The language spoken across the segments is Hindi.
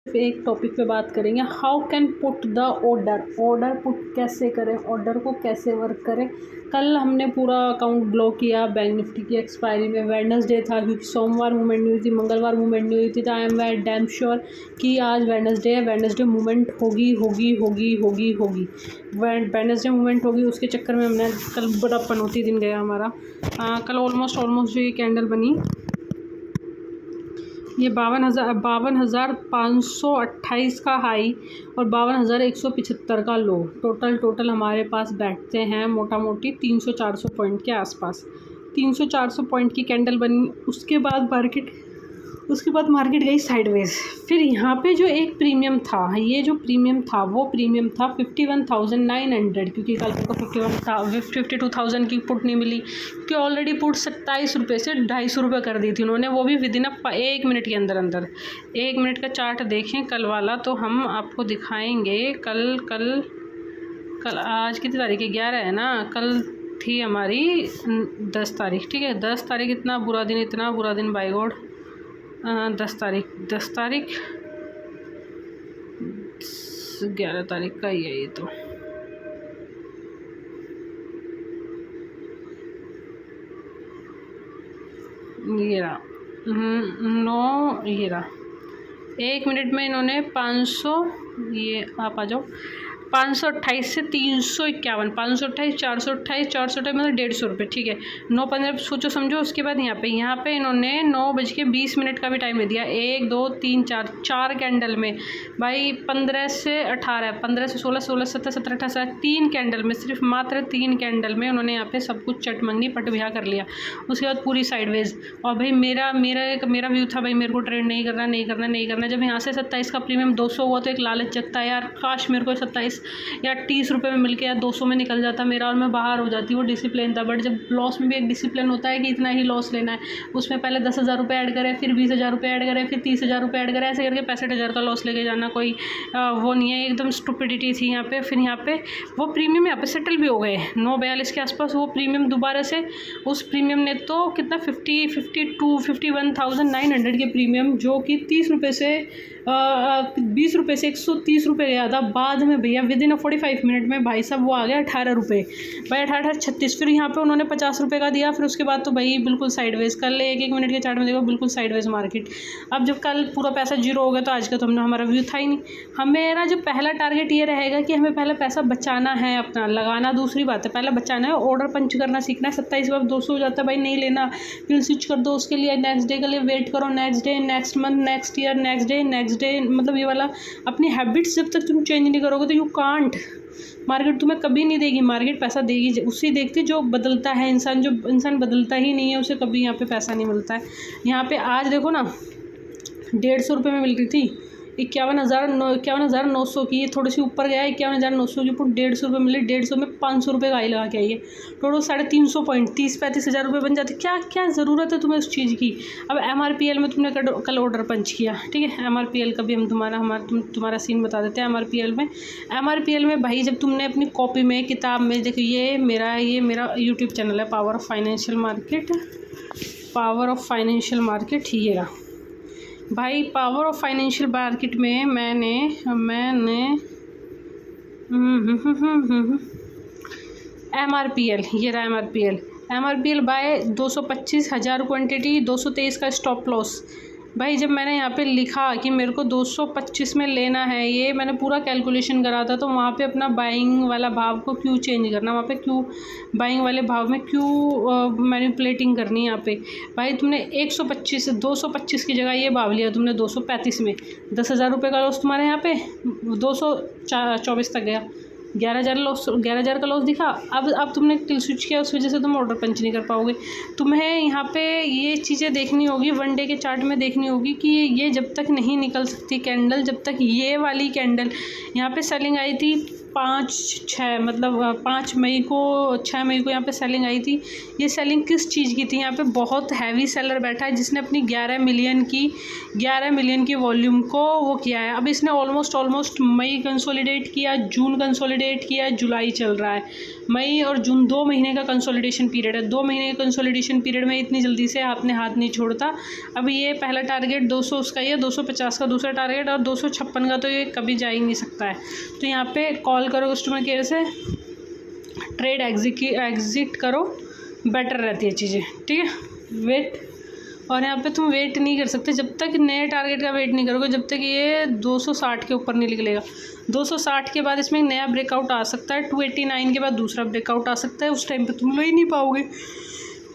एक टॉपिक पे बात करेंगे, how can put the order put कैसे करें, ऑर्डर को कैसे वर्क करें। कल हमने पूरा अकाउंट ब्लॉक किया बैंक निफ्टी की एक्सपायरी में। वेडनेसडे था क्योंकि सोमवार मूवमेंट नहीं हुई थी, मंगलवार मूवमेंट नहीं हुई थी, तो I am very damn sure कि आज वेडनेसडे है, वेडनेसडे मूवमेंट होगी। वेडनेसडे मूवमेंट होगी, उसके चक्कर में हमने कल बड़ा पनौती दिन गया हमारा। कल ऑलमोस्ट जो ये कैंडल बनी ये 52,528 का हाई और 52,175 का लो। टोटल हमारे पास बैठते हैं मोटा मोटी 300-400 पॉइंट के आसपास। 300-400 पॉइंट की कैंडल बनी, उसके बाद मार्केट गई साइडवेज। फिर यहाँ पे जो एक प्रीमियम था, ये जो प्रीमियम था वो प्रीमियम था 51,900, क्योंकि कल को 52,000 की पुट नहीं मिली, क्योंकि ऑलरेडी पुट 27 रुपये से 250 रुपये कर दी थी उन्होंने, वो भी विदिन 1 मिनट के अंदर। 1 मिनट का चार्ट देखें कल वाला, तो हम आपको दिखाएंगे। कल आज कितनी तारीख है? 11 है ना। कल थी हमारी 10 तारीख, ठीक है। 10 तारीख इतना बुरा दिन बाय गॉड। 10 तारीख 11 तारीख का ही है ये तो। ये रहा 1 मिनट में इन्होंने 500, ये आप आ जाओ, 528 से 351, 528, 428, 428 मतलब 150 रुपये, ठीक है। 9-15 सोचो समझो। उसके बाद यहाँ पे इन्होंने 9:20 का भी टाइम दे दिया। 1 2 3 4 कैंडल में भाई 15 से 18, 15 से 16, 16 17 17 18, 3 कैंडल में, सिर्फ मात्र 3 कैंडल में उन्होंने यहाँ पे सब कुछ चटमंगनी पट बिहा कर लिया। उसके बाद पूरी साइडवेज। और भाई मेरा व्यू था भाई, मेरे को ट्रेड नहीं करना। जब यहाँ से 27 का प्रीमियम 200 हुआ तो एक लालच जगता है, यार काश मेरे को 27 या 30 रुपये में मिलके या 200 में निकल जाता मेरा और मैं बाहर हो जाती। वो डिसिप्लिन था। बट जब लॉस में भी एक डिसिप्लिन होता है कि इतना ही लॉस लेना है, उसमें पहले 10,000 रुपये ऐड करें, फिर 20,000 रुपये ऐड करें, फिर 30,000 रुपये ऐड करें, ऐसे करके 65,000 का लॉस लेके जाना कोई वो नहीं है। एकदम स्टुपिडिटी थी यहाँ पे। फिर यहाँ पे वो प्रीमियम यहाँ पे सेटल भी हो गए 9:42 के आसपास। वो प्रीमियम दोबारा से, उस प्रीमियम ने तो कितना 51,900 के प्रीमियम, जो कि 30 रुपये से 20 रुपये से 130 रुपये गया था। बाद में भैया विदिन 45 मिनट में भाई साहब वो आ गया 18 रुपये, भाई 18-36। फिर यहाँ पे उन्होंने 50 रुपये का दिया। फिर उसके बाद तो भाई बिल्कुल साइडवेज। कल 1-1 मिनट के चार्ट में देखो बिल्कुल साइडवेज मार्केट। अब जब कल पूरा पैसा जीरो हो गया तो आज का तो हमारा व्यू था ही नहीं। मेरा जो पहला टारगेट ये रहेगा कि हमें पहले पैसा बचाना है, अपना लगाना दूसरी बात है, पहले बचाना है। ऑर्डर पंच करना सीखना है। 27 बार 200 हो जाता है भाई, नहीं लेना, फिर स्विच कर दो। उसके लिए नेक्स्ट डे के लिए वेट करो, next day, next month, next year, next day, मतलब ये वाला अपनी हैबिट्स जब तक तुम चेंज नहीं करोगे तो यू कांट। मार्केट तुम्हें कभी नहीं देगी, मार्केट पैसा देगी उसी देखती जो बदलता है इंसान। जो इंसान बदलता ही नहीं है उसे कभी यहाँ पे पैसा नहीं मिलता है। यहाँ पे आज देखो ना 150 रुपये में मिल रही थी 51,900 की, ये थोड़ी सी ऊपर गया 51,900 की पुट 150 रुपये मिले। 150 में 500 रुपये का आई लगा के आई है। टोटल 350 पॉइंट 30-35 हज़ार रुपये बन जाते। क्या ज़रूरत है तुम्हें उस चीज़ की। अब MRPL में तुमने कल ऑर्डर पंच किया, ठीक है। MRPL का भी हम तुम्हारा सीन बता देते हैं। MRPL में भाई जब तुमने अपनी कॉपी में, किताब में, देखो ये मेरा यूट्यूब चैनल है पावर ऑफ फाइनेंशियल मार्केट। ये रहा भाई पावर ऑफ फाइनेंशियल मार्केट में मैंने MRPL, ये रहा MRPL बाय 225,000 क्वांटिटी, 223 का स्टॉप लॉस। भाई जब मैंने यहाँ पे लिखा कि मेरे को 225 में लेना है, ये मैंने पूरा कैलकुलेशन करा था, तो वहाँ पे अपना बाइंग वाला भाव को क्यों चेंज करना, वहाँ पे क्यों बाइंग वाले भाव में क्यों मैनिपुलेटिंग करनी है यहाँ पे। भाई तुमने 225 की जगह ये भाव लिया तुमने 235 में, 10,000 रुपये का लॉस तुम्हारे यहाँ पे 224 तक गया। 11,000 का लॉस दिखा। अब तुमने किल स्विच किया, उस वजह से तुम ऑर्डर पंच नहीं कर पाओगे। तुम्हें यहाँ पे ये चीज़ें देखनी होगी, 1 डे के चार्ट में देखनी होगी कि ये जब तक नहीं निकल सकती कैंडल, जब तक ये वाली कैंडल यहाँ पे सेलिंग आई थी 5 मई को 6 मई को यहाँ पे सेलिंग आई थी। ये सेलिंग किस चीज़ की थी? यहाँ पे बहुत हैवी सेलर बैठा है जिसने अपनी 11 मिलियन की वॉल्यूम को वो किया है। अब इसने ऑलमोस्ट मई कंसोलिडेट किया, जून कंसोलिडेट किया, जुलाई चल रहा है। मई और जून 2 महीने का कंसोलिडेशन पीरियड है। 2 महीने के कंसोलिडेशन पीरियड में इतनी जल्दी से आपने हाथ नहीं छोड़ता। अब ये पहला टारगेट 200 उसका ही है, 250 का दूसरा टारगेट और 256 का तो ये कभी जा ही नहीं सकता है। तो यहाँ पे कॉल करो कस्टमर केयर से, ट्रेड एग्जिट करो, बेटर रहती है चीज़ें, ठीक है। वेट, और यहाँ पे तुम वेट नहीं कर सकते जब तक नए टारगेट का वेट नहीं करोगे, जब तक ये 260 के ऊपर नहीं निकलेगा। 260 के बाद इसमें एक नया ब्रेकआउट आ सकता है, 289 के बाद दूसरा ब्रेकआउट आ सकता है। उस टाइम पे तुम ले ही नहीं पाओगे।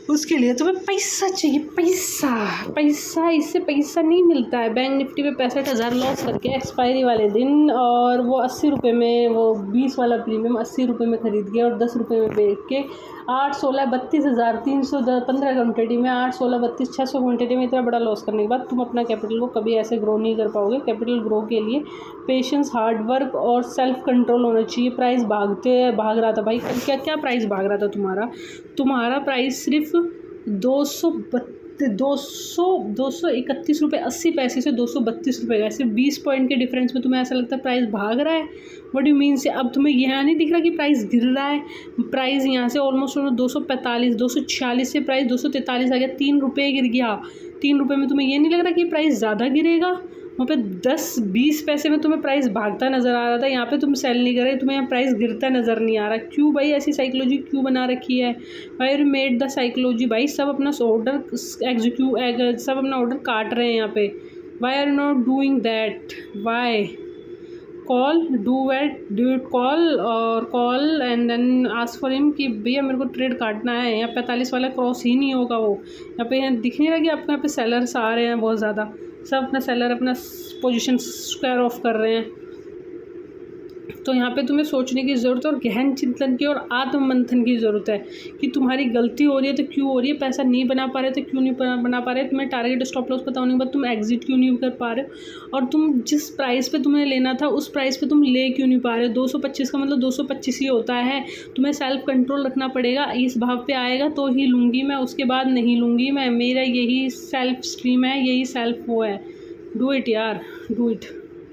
उसके लिए तुम्हें पैसा चाहिए, पैसा। इससे पैसा नहीं मिलता है। बैंक निफ्टी में 65,000 लॉस करके एक्सपायरी वाले दिन, और वो 80 रुपये में, वो 20 वाला प्रीमियम 80 रुपये में ख़रीद के और 10 रुपये में बेच के 8, 16, 32,315 क्वान्टिटी में 8, 16, 32, 600 क्वान्टिटी में इतना बड़ा लॉस करने के बाद तुम अपना कैपिटल को कभी ऐसे ग्रो नहीं कर पाओगे। कैपिटल ग्रो के लिए पेशेंस, हार्डवर्क और सेल्फ कंट्रोल होना चाहिए। प्राइस भाग रहा था भाई, क्या प्राइस भाग रहा था तुम्हारा प्राइस सिर्फ 231 रुपये 80 पैसे से 232 रुपये का, सिर्फ 20 पॉइंट के डिफरेंस में तुम्हें ऐसा लगता है प्राइस भाग रहा है। व्हाट यू मीन से? अब तुम्हें यहाँ नहीं दिख रहा कि प्राइस गिर रहा है? प्राइस यहाँ से ऑलमोस्ट 245, 246 से प्राइस 243 आ गया, 3 रुपये गिर गया। 3 रुपये में तुम्हें ये नहीं लग रहा कि प्राइस ज़्यादा गिरेगा? वहाँ पे 10-20 पैसे में तुम्हें प्राइस भागता नज़र आ रहा था, यहाँ पे तुम सेल नहीं कर रहे, तुम्हें यहाँ प्राइस गिरता नज़र नहीं आ रहा। क्यों भाई? ऐसी साइकोलॉजी क्यों बना रखी है? भाई मेड द साइकोलॉजी। भाई सब अपना ऑर्डर सब अपना ऑर्डर काट रहे हैं यहाँ पे। Why are not doing that? Why? Do it call and then ask for him कि भैया मेरे को ट्रेड काटना है। यहाँ 45 वाला क्रॉस ही नहीं होगा। वो यहाँ पे दिख नहीं रहा कि आपको यहाँ पे सेलर्स आ रहे हैं बहुत ज़्यादा। सब अपना सेलर अपना पोजीशन स्क्वायर ऑफ कर रहे हैं। तो यहाँ पे तुम्हें सोचने की ज़रूरत है और गहन चिंतन की और आत्ममंथन की ज़रूरत है कि तुम्हारी गलती हो रही है तो क्यों हो रही है, पैसा नहीं बना पा रहे तो क्यों नहीं बना पा रहे, तुम्हें टारगेट स्टॉप लॉस पता होने के बाद तुम एग्जिट क्यों नहीं कर पा रहे हो, और तुम जिस प्राइस पे तुम्हें लेना था उस प्राइस पे तुम ले क्यों नहीं पा रहे हो। 225 का मतलब 225 ही होता है। तुम्हें सेल्फ कंट्रोल रखना पड़ेगा। इस भाव पे आएगा तो ही लूँगी मैं, उसके बाद नहीं लूँगी मैं। मेरा यही सेल्फ स्ट्रीम है, यही सेल्फ वो है। डू इट यार, डू इट।